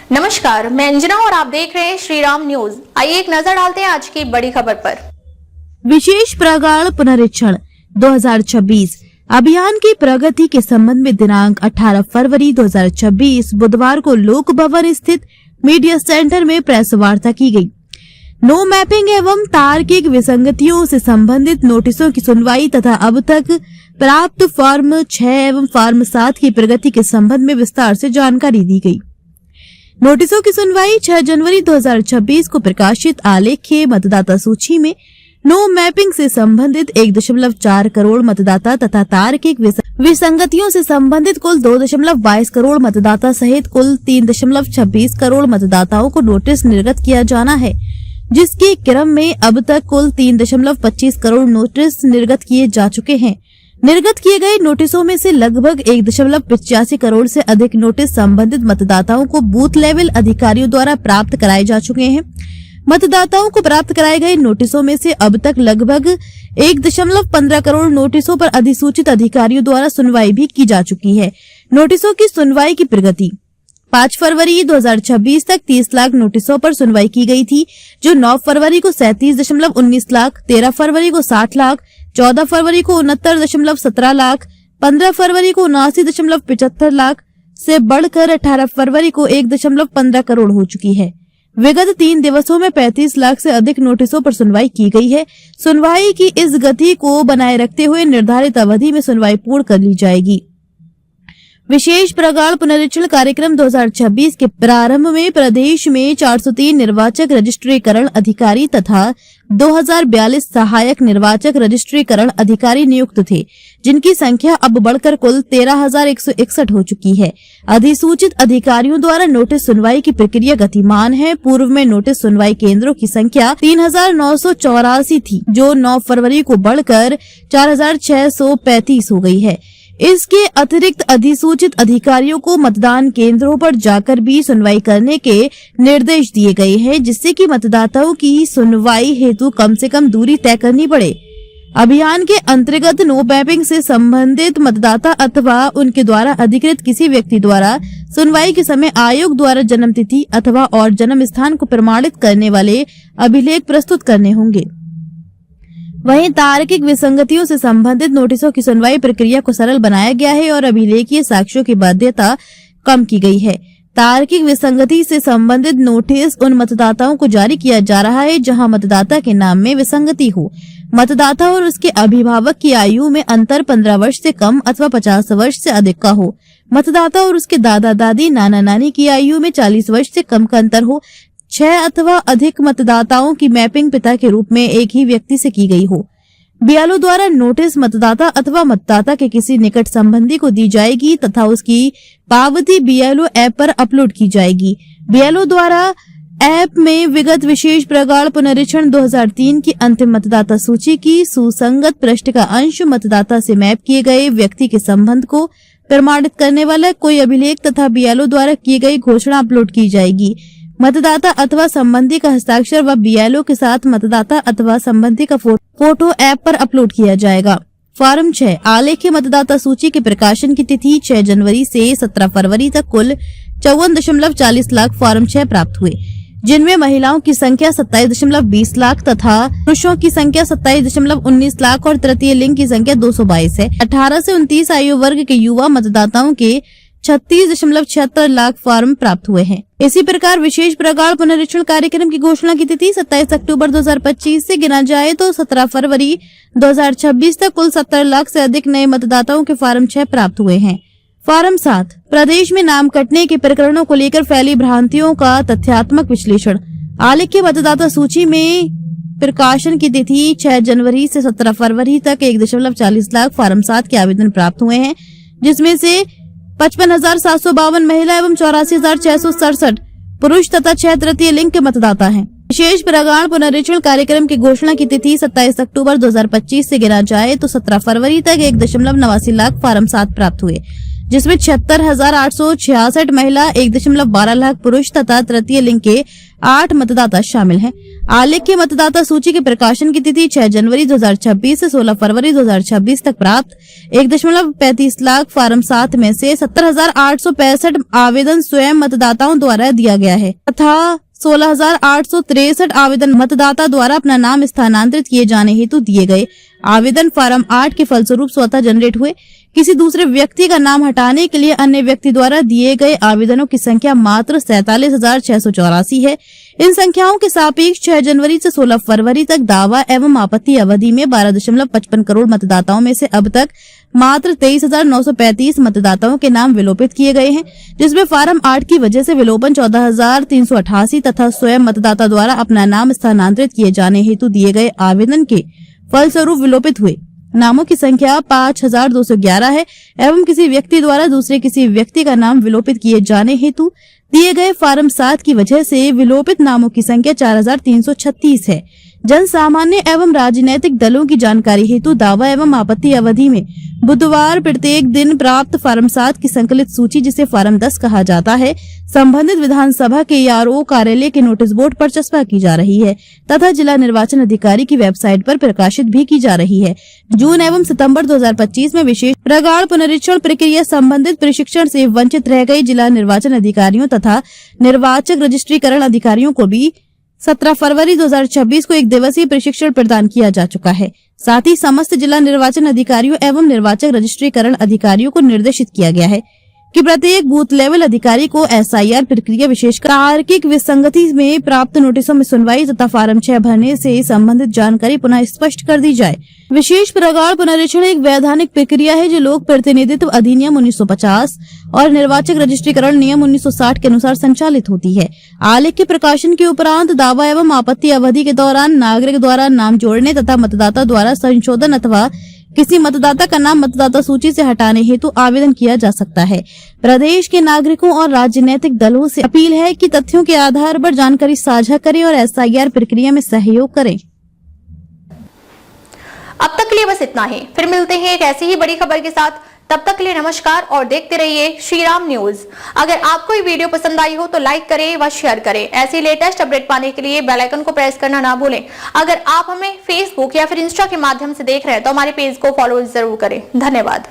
नमस्कार, मैं अंजना और आप देख रहे हैं श्री राम न्यूज। आइए एक नजर डालते हैं आज की बड़ी खबर पर। विशेष प्रगाढ़ पुनरीक्षण 2026 अभियान की प्रगति के संबंध में दिनांक 18 फरवरी 2026 बुधवार को लोक भवन स्थित मीडिया सेंटर में प्रेस वार्ता की गई। नो मैपिंग एवं तार्किक विसंगतियों से संबंधित नोटिसों की सुनवाई तथा अब तक प्राप्त फॉर्म 6 एवं फॉर्म 7 की प्रगति के संबंध में विस्तार से जानकारी दी गई। नोटिसों की सुनवाई 6 जनवरी 2026 को प्रकाशित आलेख्य मतदाता सूची में नो मैपिंग से संबंधित 1.4 करोड़ मतदाता तथा तार्किक विसंगतियों से संबंधित कुल 2.22 करोड़ मतदाता सहित कुल 3.26 करोड़ मतदाताओं को नोटिस निर्गत किया जाना है, जिसके क्रम में अब तक कुल 3.25 करोड़ नोटिस निर्गत किए जा चुके हैं। निर्गत किए गए नोटिसों में से लगभग 1.85 करोड़ से अधिक नोटिस संबंधित मतदाताओं को बूथ लेवल अधिकारियों द्वारा प्राप्त कराए जा चुके हैं। मतदाताओं को प्राप्त कराए गए नोटिसों में से अब तक लगभग 1.15 करोड़ नोटिसों पर अधिसूचित अधिकारियों द्वारा सुनवाई भी की जा चुकी है। नोटिसों की सुनवाई की प्रगति 5 फरवरी 2026 तक 30 लाख नोटिसों पर सुनवाई की गई थी, जो 9 फरवरी को 37.19 लाख, 13 फरवरी को 60 लाख, 14 फरवरी को 69.17 लाख, 15 फरवरी को 79.75 लाख से बढ़कर 18 फरवरी को 1.15 करोड़ हो चुकी है। विगत 3 दिवसों में 35 लाख से अधिक नोटिसों पर सुनवाई की गई है। सुनवाई की इस गति को बनाए रखते हुए निर्धारित अवधि में सुनवाई पूर्ण कर ली जाएगी। विशेष प्रगाढ़ पुनरीक्षण कार्यक्रम 2026 के प्रारंभ में प्रदेश में 403 निर्वाचक रजिस्ट्रीकरण अधिकारी तथा 2042 सहायक निर्वाचक रजिस्ट्रीकरण अधिकारी नियुक्त थे, जिनकी संख्या अब बढ़कर कुल 13,161 हो चुकी है। अधिसूचित अधिकारियों द्वारा नोटिस सुनवाई की प्रक्रिया गतिमान है। पूर्व में नोटिस सुनवाई केंद्रों की संख्या 3,984 थी, जो 9 फरवरी को बढ़कर 4,635 हो गई है। इसके अतिरिक्त अधिसूचित अधिकारियों को मतदान केंद्रों पर जाकर भी सुनवाई करने के निर्देश दिए गए हैं, जिससे कि मतदाताओं की सुनवाई हेतु कम से कम दूरी तय करनी पड़े। अभियान के अंतर्गत नो मैपिंग से संबंधित मतदाता अथवा उनके द्वारा अधिकृत किसी व्यक्ति द्वारा सुनवाई के समय आयोग द्वारा जन्म तिथि अथवा और जन्म स्थान को प्रमाणित करने वाले अभिलेख प्रस्तुत करने होंगे। वहीं तार्किक विसंगतियों से संबंधित नोटिसों की सुनवाई प्रक्रिया को सरल बनाया गया है और अभिलेखीय साक्ष्यों की बाध्यता कम की गई है। तार्किक विसंगति से संबंधित नोटिस उन मतदाताओं को जारी किया जा रहा है जहां मतदाता के नाम में विसंगति हो, मतदाता और उसके अभिभावक की आयु में अंतर 15 वर्ष से कम अथवा 50 वर्ष से अधिक का हो, मतदाता और उसके दादा दादी नाना नानी की आयु में 40 वर्ष से कम का अंतर हो, 6 अथवा अधिक मतदाताओं की मैपिंग पिता के रूप में एक ही व्यक्ति से की गई हो। बीएलओ द्वारा नोटिस मतदाता अथवा मतदाता के किसी निकट संबंधी को दी जाएगी तथा उसकी पावती बीएलओ ऐप पर अपलोड की जाएगी। बीएलओ द्वारा ऐप में विगत विशेष प्रगाढ़ पुनरीक्षण 2003 की अंतिम मतदाता सूची की सुसंगत पृष्ठ का अंश मतदाता से मैप किए गए व्यक्ति के संबंध को प्रमाणित करने वाला कोई अभिलेख तथा बीएलओ द्वारा की गई घोषणा अपलोड की जाएगी। मतदाता अथवा संबंधी का हस्ताक्षर व बीएलओ के साथ मतदाता अथवा संबंधी का फोटो ऐप पर अपलोड किया जाएगा। फॉर्म 6 आलेख्य मतदाता सूची के प्रकाशन की तिथि 6 जनवरी से 17 फरवरी तक कुल 54.40 लाख फॉर्म 6 प्राप्त हुए, जिनमें महिलाओं की संख्या 27.20 लाख तथा पुरुषों की संख्या 27.19 लाख और तृतीय लिंग की संख्या 222 है। 18 से 29 आयु वर्ग के युवा मतदाताओं के 36.76 लाख फॉर्म प्राप्त हुए हैं। इसी प्रकार विशेष प्रगाढ़ पुनरीक्षण कार्यक्रम की घोषणा की तिथि 27 अक्टूबर 2025 से गिना जाए तो 17 फरवरी 2026 तक कुल 70 लाख से अधिक नए मतदाताओं के फॉर्म 6 प्राप्त हुए हैं। फॉर्म 7 प्रदेश में नाम कटने के प्रकरणों को लेकर फैली भ्रांतियों का तथ्यात्मक विश्लेषण। आलेख्य मतदाता सूची में प्रकाशन की तिथि 6 जनवरी से 17 फरवरी तक 1.40 लाख फॉर्म 7 के आवेदन प्राप्त हुए हैं, जिसमें से 55,752 महिला एवं 84,667 पुरुष तथा 6 तृतीय लिंग के मतदाता हैं। विशेष प्रगाढ़ पुनरीक्षण कार्यक्रम की घोषणा की तिथि 27 अक्टूबर 2025 से गिना जाए तो 17 फरवरी तक 1.89 लाख फॉर्म 7 प्राप्त हुए, जिसमें 76,866 महिला, 1.12 लाख पुरुष तथा तृतीय लिंग के 8 मतदाता शामिल हैं। आलेख्य मतदाता सूची के प्रकाशन की तिथि 6 जनवरी 2026 से 16 फरवरी 2026 तक प्राप्त 1.35 लाख फार्म 7 में से 70,865 आवेदन स्वयं मतदाताओं द्वारा दिया गया है तथा 16,863 आवेदन मतदाता द्वारा अपना नाम स्थानांतरित किए जाने हेतु दिए गए। आवेदन फार्म 8 के फलस्वरूप स्वतः जनरेट हुए। किसी दूसरे व्यक्ति का नाम हटाने के लिए अन्य व्यक्ति द्वारा दिए गए आवेदनों की संख्या मात्र 47,684 है। इन संख्याओं के सापेक्ष 6 जनवरी से 16 फरवरी तक दावा एवं आपत्ति अवधि में 12.55 करोड़ मतदाताओं में से अब तक मात्र 23,935 मतदाताओं के नाम विलोपित किए गए हैं, जिसमें फार्म 8 की वजह से विलोपन 14,388 तथा स्वयं मतदाता द्वारा अपना नाम स्थानांतरित किए जाने हेतु दिए गए आवेदन के फलस्वरूप विलोपित हुए नामों की संख्या 5,211 है एवं किसी व्यक्ति द्वारा दूसरे किसी व्यक्ति का नाम विलोपित किए जाने हेतु दिए गए फार्म 7 की वजह से विलोपित नामों की संख्या 4,336 है। जन सामान्य एवं राजनीतिक दलों की जानकारी हेतु दावा एवं आपत्ति अवधि में बुधवार प्रत्येक दिन प्राप्त फार्म 7 की संकलित सूची, जिसे फार्म 10 कहा जाता है, संबंधित विधानसभा के ARO कार्यालय के नोटिस बोर्ड पर चस्पा की जा रही है तथा जिला निर्वाचन अधिकारी की वेबसाइट पर प्रकाशित भी की जा रही है। जून एवं सितंबर 2025 में विशेष प्रगाढ़ पुनरीक्षण प्रक्रिया संबंधित प्रशिक्षण से वंचित रह गए जिला निर्वाचन अधिकारियों तथा निर्वाचक रजिस्ट्रीकरण अधिकारियों को भी 17 फरवरी 2026 को 1 दिवसीय प्रशिक्षण प्रदान किया जा चुका है। साथ ही समस्त जिला निर्वाचन अधिकारियों एवं निर्वाचक रजिस्ट्रीकरण अधिकारियों को निर्देशित किया गया है कि प्रत्येक बूथ लेवल अधिकारी को SIR प्रक्रिया विशेष तार्किक विसंगति में प्राप्त नोटिसों में सुनवाई तथा फार्म 6 भरने से संबंधित जानकारी पुनः स्पष्ट कर दी जाए। विशेष प्रगाढ़ पुनरीक्षण एक वैधानिक प्रक्रिया है जो लोक प्रतिनिधित्व अधिनियम 1950 और निर्वाचक रजिस्ट्रीकरण नियम 1960 के अनुसार संचालित होती है। आलेख्य प्रकाशन के उपरांत दावा एवं आपत्ति अवधि के दौरान नागरिक द्वारा नाम जोड़ने तथा मतदाता द्वारा संशोधन अथवा किसी मतदाता का नाम मतदाता सूची से हटाने हेतु आवेदन किया जा सकता है। प्रदेश के नागरिकों और राजनीतिक दलों से अपील है कि तथ्यों के आधार पर जानकारी साझा करें और SIR प्रक्रिया में सहयोग करें। अब तक के लिए बस इतना ही। फिर मिलते हैं एक ऐसी ही बड़ी खबर के साथ। तब तक के लिए नमस्कार और देखते रहिए श्री राम न्यूज। अगर आपको ये वीडियो पसंद आई हो तो लाइक करें व शेयर करें। ऐसी लेटेस्ट अपडेट पाने के लिए बेल आइकन को प्रेस करना ना भूलें। अगर आप हमें फेसबुक या फिर इंस्टा के माध्यम से देख रहे हैं तो हमारे पेज को फॉलो जरूर करें। धन्यवाद।